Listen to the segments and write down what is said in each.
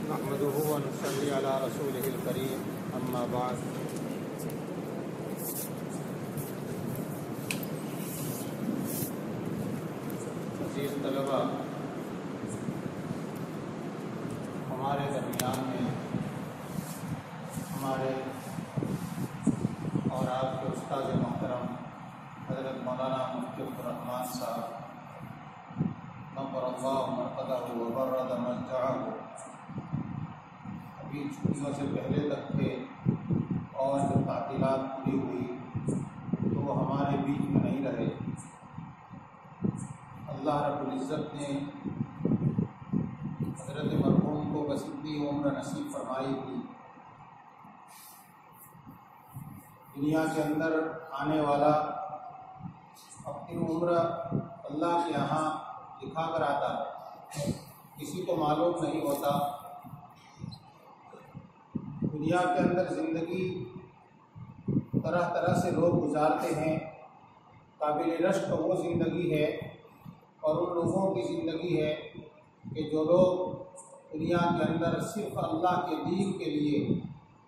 نحمده ونصلي على رسوله الكريم اما بعد عزیز طلباء، ہمارے درمیان میں ہمارے اور آپ کے استاد محترم حضرت مولانا مفتی عبدالرحمان صاحب نور اللہ مرقدہ وبرد مرجعہ ابھی چھٹیوں سے پہلے تک تھے، اور جب تعطیلات پوری ہوئی تو وہ ہمارے بیچ میں نہیں رہے۔ اللہ رب العزت نے حضرت مرحوم کو بس اتنی عمر نصیب فرمائی تھی، دنیا کے اندر آنے والا اپنی عمر اللہ کے یہاں دکھا کر آتا ہے، کسی کو معلوم نہیں ہوتا۔ دنیا کے اندر زندگی طرح طرح سے لوگ گزارتے ہیں، قابل رشک وہ زندگی ہے اور ان لوگوں کی زندگی ہے کہ جو لوگ دنیا کے اندر صرف اللہ کے دین کے لیے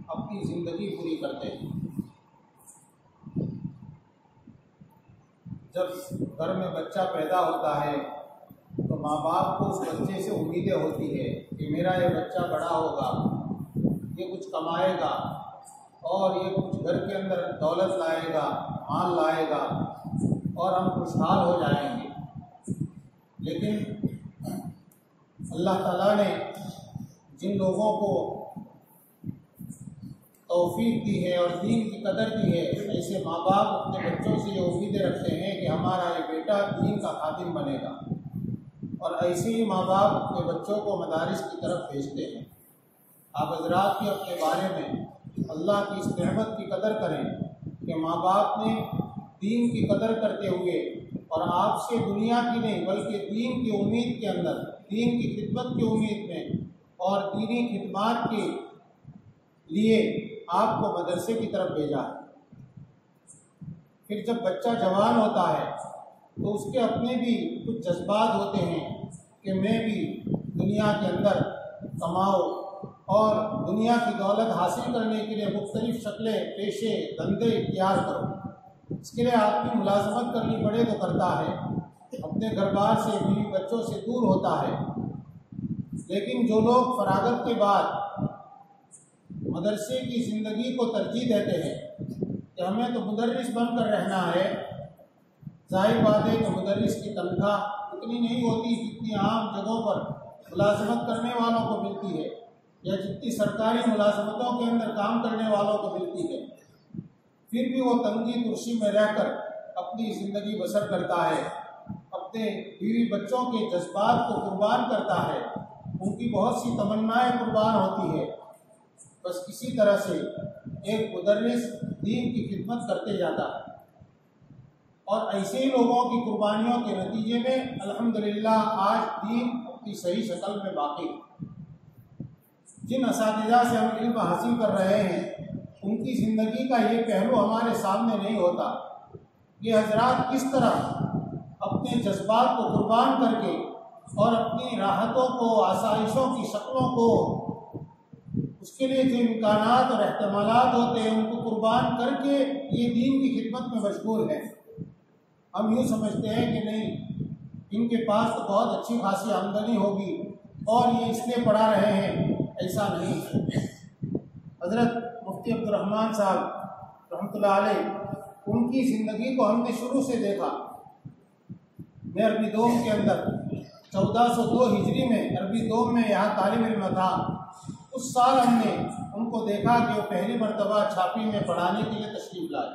اپنی زندگی پوری کرتے ہیں۔ جب گھر میں بچہ پیدا ہوتا ہے تو ماں باپ کو اس بچے سے امیدیں ہوتی ہے کہ میرا یہ بچہ بڑا ہوگا، یہ کچھ کمائے گا اور یہ کچھ گھر کے اندر دولت لائے گا، مال لائے گا اور ہم خوشحال ہو جائیں گے۔ لیکن اللہ تعالیٰ نے جن لوگوں کو توفیق دی ہے اور دین کی قدر دی ہے، ایسے ماں باپ اپنے بچوں سے یہ امیدیں رکھتے ہیں کہ ہمارا یہ بیٹا دین کا خادم بنے گا، اور ایسے ہی ماں باپ اپنے بچوں کو مدارس کی طرف بھیجتے ہیں۔ آپ حضرات بھی اپنے بارے میں اللہ کی اس نعمت کی قدر کریں کہ ماں باپ نے دین کی قدر کرتے ہوئے اور آپ سے دنیا کی نہیں بلکہ دین کی امید کے اندر، دین کی خدمت کی امید میں اور دینی خدمات کے لیے آپ کو مدرسے کی طرف بھیجا ہے۔ پھر جب بچہ جوان ہوتا ہے تو اس کے اپنے بھی کچھ جذبات ہوتے ہیں کہ میں بھی دنیا کے اندر کماؤ اور دنیا کی دولت حاصل کرنے کے لیے مختلف شکلیں، پیشے، دھندے اختیار کرو۔ اس کے لیے آدمی ملازمت کرنی پڑے تو کرتا ہے، اپنے گھر بار سے، بیوی بچوں سے دور ہوتا ہے۔ لیکن جو لوگ فراغت کے بعد مدرسے کی زندگی کو ترجیح دیتے ہیں کہ ہمیں تو مدرس بن کر رہنا ہے، ظاہر بات ہے کہ مدرس کی تنخواہ اتنی نہیں ہوتی جتنی عام جگہوں پر ملازمت کرنے والوں کو ملتی ہے یا جتنی سرکاری ملازمتوں کے اندر کام کرنے والوں کو ملتی ہے۔ پھر بھی وہ تنگی کرسی میں رہ کر اپنی زندگی بسر کرتا ہے، اپنے بیوی بچوں کے جذبات کو قربان کرتا ہے، ان کی بہت سی تمنائیں قربان ہوتی ہے۔ بس کسی طرح سے ایک مدرس دین کی خدمت کرتے جاتا ہے، اور ایسے ہی لوگوں کی قربانیوں کے نتیجے میں الحمدللہ آج دین اپنی صحیح شکل میں باقی ہے۔ جن اساتذہ سے ہم علم حاصل کر رہے ہیں ان کی زندگی کا یہ پہلو ہمارے سامنے نہیں ہوتا۔ یہ حضرات کس طرح اپنے جذبات کو قربان کر کے اور اپنی راحتوں کو، آسائشوں کی شکلوں کو، اس کے لیے جو امکانات اور احتمالات ہوتے ہیں ان کو قربان کر کے یہ دین کی خدمت میں مشغول ہے۔ ہم یوں سمجھتے ہیں کہ نہیں، ان کے پاس تو بہت اچھی خاصی آمدنی ہوگی اور یہ اس لیے پڑھا رہے ہیں۔ ایسا نہیں۔ حضرت مفتی عبدالرحمان صاحب رحمۃ اللہ علیہ، ان کی زندگی کو ہم نے شروع سے دیکھا۔ میں عربی دوم کے اندر 1402 ہجری میں عربی دوم میں یہاں طالب علم تھا، اس سال ہم نے ان کو دیکھا کہ وہ پہلی مرتبہ چھاپی میں پڑھانے کے لیے تشریف لائے،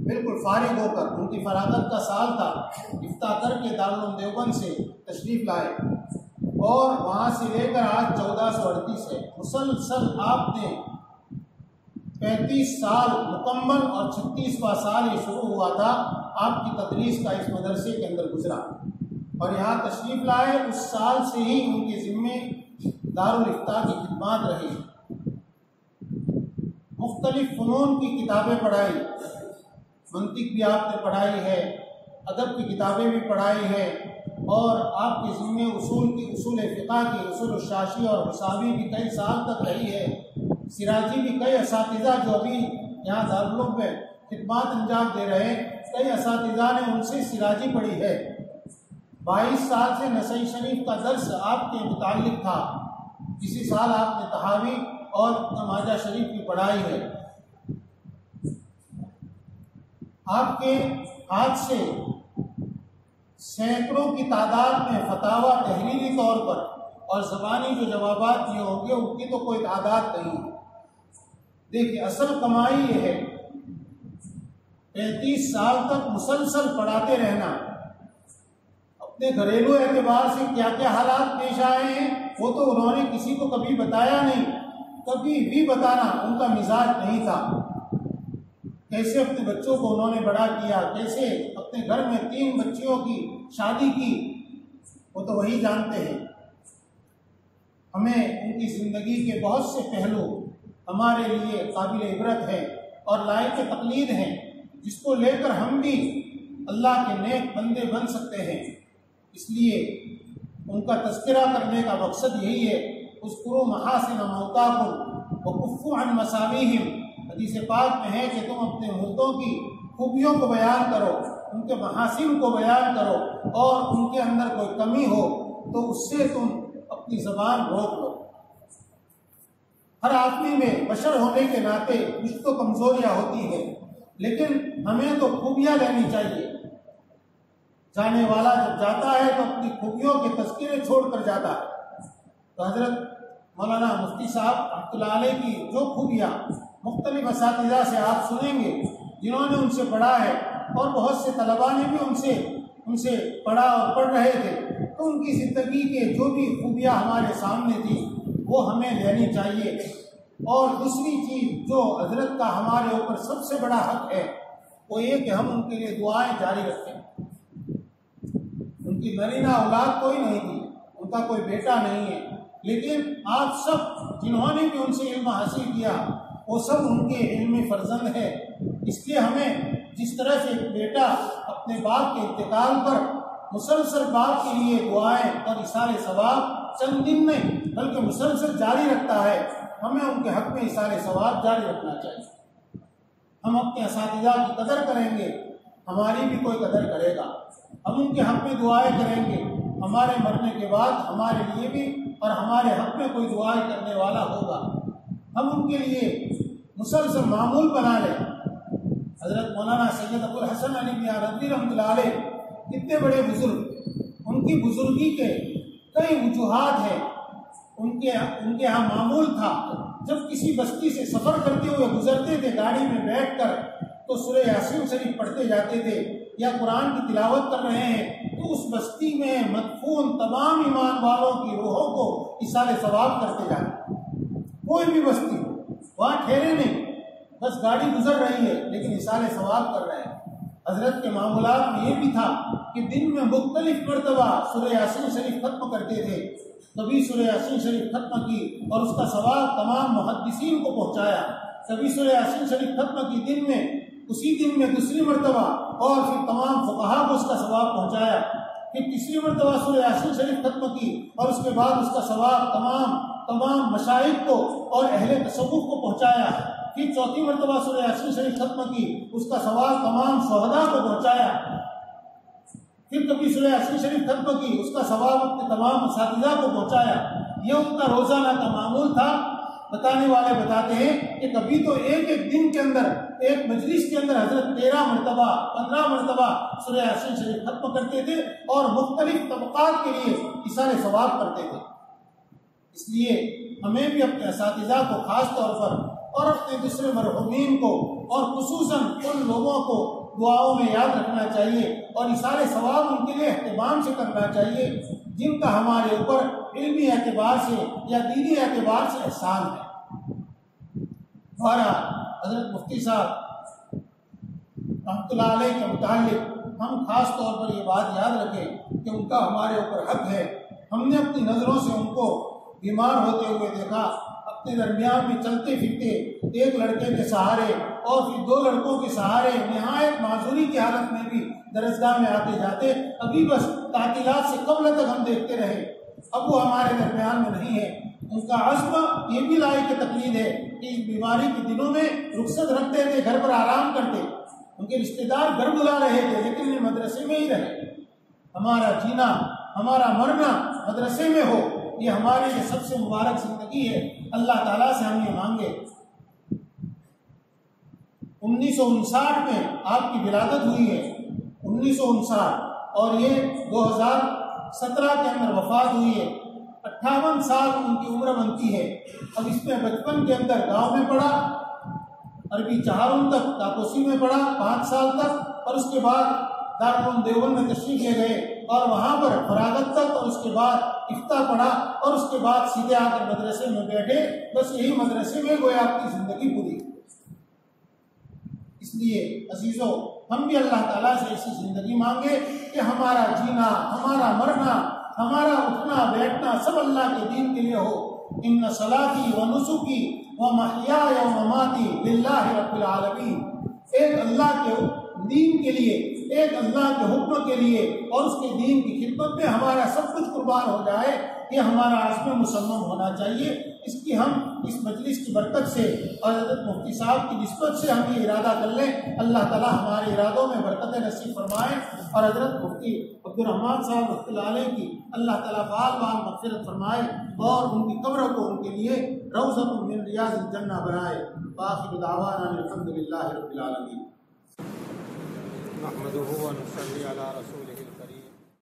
بالکل فارغ ہو کر، ان کی فراغت کا سال تھا، افتاح کر کے دارالعلوم دیوبند سے تشریف لائے، اور وہاں سے لے کر آج 1438 ہے، مسلسل آپ نے 35 سال مکمل اور 36واں سال یہ شروع ہوا تھا آپ کی تدریس کا اس مدرسے کے اندر گزرا، اور یہاں تشریف لائے۔ اس سال سے ہی ان کے ذمے دارالفتاح کی خدمات رہی، مختلف فنون کی کتابیں پڑھائی، منطق بھی آپ نے پڑھائی ہے، ادب کی کتابیں بھی پڑھائی ہے، اور آپ کے ذمے اصول فقہ کی اصول الشاشی اور حسابی بھی کئی سال تک رہی ہے۔ سراجی بھی کئی اساتذہ جو ابھی یہاں دارالعلوم میں خدمات انجام دے رہے ہیں، کئی اساتذہ نے ان سے سراجی پڑھی ہے۔ 22 سال سے نسائی شریف کا درس آپ کے متعلق تھا۔ اسی سال آپ نے تحاوی اور ماجہ شریف کی پڑھائی ہے۔ آپ کے ہاتھ سے سینکڑوں کی تعداد میں فتاویٰ تحریری طور پر اور زبانی جو جوابات دیے ہوں گے ان کی تو کوئی تعداد نہیں ہے۔ دیکھیے اصل کمائی یہ ہے 35 سال تک مسلسل پڑھاتے رہنا۔ اپنے گھریلو اعتبار سے کیا کیا حالات پیش آئے ہیں وہ تو انہوں نے کسی کو کبھی بتایا نہیں، کبھی بھی بتانا ان کا مزاج نہیں تھا۔ کیسے اپنے بچوں کو انہوں نے بڑا کیا، کیسے اپنے گھر میں 3 بچیوں کی شادی کی، وہ تو وہی جانتے ہیں۔ ہمیں ان کی زندگی کے بہت سے پہلو ہمارے لیے قابل عبرت ہیں اور لائق تقلید ہیں، جس کو لے کر ہم بھی اللہ کے نیک بندے بن سکتے ہیں۔ اس لیے ان کا تذکرہ کرنے کا مقصد یہی ہے، اذکروا محاسن موتاکم وکفوا عن مساویہم۔ حدیث پاک میں ہے کہ تم اپنے مردوں کی خوبیوں کو بیان کرو، ان کے محاسن کو بیان کرو، اور ان کے اندر کوئی کمی ہو تو اس سے تم اپنی زبان روک لو۔ ہر آدمی میں بشر ہونے کے ناطے کچھ تو کمزوریاں ہوتی ہیں، لیکن ہمیں تو خوبیاں لینی چاہیے۔ جانے والا جب جاتا ہے تو اپنی خوبیوں کے تذکرے چھوڑ کر جاتا ہے۔ تو حضرت مولانا مفتی صاحب رحمۃ اللہ علیہ کی جو خوبیاں مختلف اساتذہ سے آپ سنیں گے جنہوں نے ان سے پڑھا ہے، اور بہت سے طلباء نے بھی ان سے پڑھا اور پڑھ رہے تھے، تو ان کی زندگی کے جو بھی خوبیاں ہمارے سامنے تھی وہ ہمیں لینی چاہیے۔ اور دوسری چیز جو حضرت کا ہمارے اوپر سب سے بڑا حق ہے وہ یہ کہ ہم ان کے لیے دعائیں جاری رکھیں۔ ان کی نرینہ اولاد کوئی نہیں تھی، ان کا کوئی بیٹا نہیں ہے، لیکن آپ سب جنہوں نے بھی ان سے علم حاصل کیا وہ سب ان کے علم فرزند ہے۔ اس لیے ہمیں جس طرح سے ایک بیٹا اپنے باپ کے انتقال پر مسلسل باپ کے لیے دعائیں اور اثار ثواب چند دن نہیں بلکہ مسلسل جاری رکھتا ہے، ہمیں ان کے حق میں اثار ثواب جاری رکھنا چاہیے۔ ہم اپنے اساتذہ کی قدر کریں گے، ہماری بھی کوئی قدر کرے گا۔ ہم ان کے حق میں دعائیں کریں گے، ہمارے مرنے کے بعد ہمارے لیے بھی اور ہمارے حق میں کوئی دعائیں کرنے والا ہوگا۔ ہم ان کے لیے مسلسل معمول بنا لیں۔ حضرت مولانا سید ابو الحسن علی میاں رضوی رحمۃ اللہ علیہ کتنے بڑے بزرگ، ان کی بزرگی کے کئی وجوہات ہیں۔ ان کے یہاں معمول تھا جب کسی بستی سے سفر کرتے ہوئے گزرتے تھے گاڑی میں بیٹھ کر تو سورہ یاسین شریف پڑھتے جاتے تھے، یا قرآن کی تلاوت کر رہے ہیں تو اس بستی میں مدفون تمام ایمان والوں کی روحوں کو اثار ثواب کرتے جاتے۔ کوئی بھی بستی ہو وہاں ٹھہرے نہیں، بس گاڑی گزر رہی ہے لیکن اثار ثواب کر رہے ہیں۔ حضرت کے معمولات میں یہ بھی تھا کہ دن میں مختلف مرتبہ سورہ یاسین شریف ختم کرتے تھے، کبھی سورہ یاسین شریف ختم کی اور اس کا ثواب تمام محدثین کو پہنچایا، کبھی سورہ یاسین شریف ختم کی دن میں اسی دن میں دوسری مرتبہ اور پھر تمام فقہا کو اس کا ثواب پہنچایا، پھر تیسری مرتبہ سورہ یاسین شریف ختم کی اور اس کے بعد اس کا ثواب تمام مشائخ کو اور اہل تصوف کو پہنچایا، پھر چوتھی مرتبہ سورہ یاسین شریف ختم کی، اس کا ثواب تمام شہداء کو پہنچایا، پھر کبھی سورہ یاسین شریف ختم کی، اس کا ثواب اپنے تمام اساتذہ کو پہنچایا۔ یہ ان کا روزانہ کا معمول تھا۔ بتانے والے بتاتے ہیں کہ کبھی تو ایک دن کے اندر ایک مجلس کے اندر حضرت 13 مرتبہ 15 مرتبہ سورہ یاسین شریف ختم کرتے تھے اور مختلف طبقات کے لیے اثار ثواب کرتے تھے۔ اس لیے ہمیں بھی اپنے اساتذہ کو خاص طور پر اور اپنے دوسرے مرحومین کو اور خصوصاً ان لوگوں کو دعاؤں میں یاد رکھنا چاہیے اور اثار ثواب ان کے لیے اہتمام سے کرنا چاہیے جن کا ہمارے اوپر علمی اعتبار سے یا دینی اعتبار سے احسان ہے۔ ہمارا حضرت مفتی صاحب رحمۃ اللہ علیہ کے متعلق ہم خاص طور پر یہ بات یاد رکھیں کہ ان کا ہمارے اوپر حق ہے۔ ہم نے اپنی نظروں سے ان کو بیمار ہوتے ہوئے دیکھا، اپنے درمیان میں چلتے پھرتے ایک لڑکے کے سہارے اور پھر 2 لڑکوں کے سہارے نہایت معذوری کی حالت میں بھی درسگاہ میں آتے جاتے، ابھی بس تعطیلات سے قبل تک ہم دیکھتے رہے، اب وہ ہمارے درمیان میں نہیں ہے۔ ان کا عزم یہ بھی لائق تقلید ہے کہ اس بیماری کے دنوں میں رخصت رکھتے تھے، گھر پر آرام کرتے، ان کے رشتہ دار گھر بلا رہے تھے لیکن یہ مدرسے میں ہی رہے۔ ہمارا جینا، ہمارا مرنا مدرسے میں ہو، یہ ہمارے لیے سب سے مبارک زندگی ہے۔ اللہ تعالیٰ سے ہم یہ مانگے۔ 1959 میں آپ کی ولادت ہوئی ہے، 1959، اور یہ 2017 کے اندر وفات ہوئی ہے۔ 58 سال ان کی عمر بنتی ہے۔ اب اس میں بچپن کے اندر گاؤں میں پڑھا، عربی چہارم تک کاکوسی میں پڑھا 5 سال تک، اور اس کے بعد دارالعلوم دیوبند میں تشریف لے گئے اور وہاں پر فراغت تک، اور اس کے بعد افتاء پڑھا، اور اس کے بعد سیدھے آ کر مدرسے میں بیٹھے۔ بس یہی مدرسے میں گویا آپ کی زندگی پوری۔ اس لیے عزیزوں، ہم بھی اللہ تعالیٰ سے ایسی زندگی مانگے کہ ہمارا جینا، ہمارا مرنا، ہمارا اٹھنا بیٹھنا سب اللہ کے دین کے لیے ہو۔ ان صلاتی و نسکی و محیای و مماتی للہ رب العالمین، ایک اللہ کے دین کے لیے، ایک اللہ کے حکم کے لیے اور اس کے دین کی خدمت میں ہمارا سب کچھ قربان ہو جائے، یہ ہمارا عزم مصمم ہونا چاہیے۔ اس کی ہم اس مجلس کی برکت سے اور حضرت مفتی صاحب کی نسبت سے ہم یہ ارادہ کر لیں۔ اللہ تعالیٰ ہمارے ارادوں میں برکت نصیب فرمائے، اور حضرت مفتی عبدالرحمن صاحب رحمۃ اللہ علیہ کی اللہ تعالیٰ بال بال مغفرت فرمائے، اور ان کی قبر کو ان کے لیے روضۃ من ریاض الجنہ بنائے۔ وآخر دعوانا الحمد للہ رب العالمین۔ نحمده ونصلي على رسوله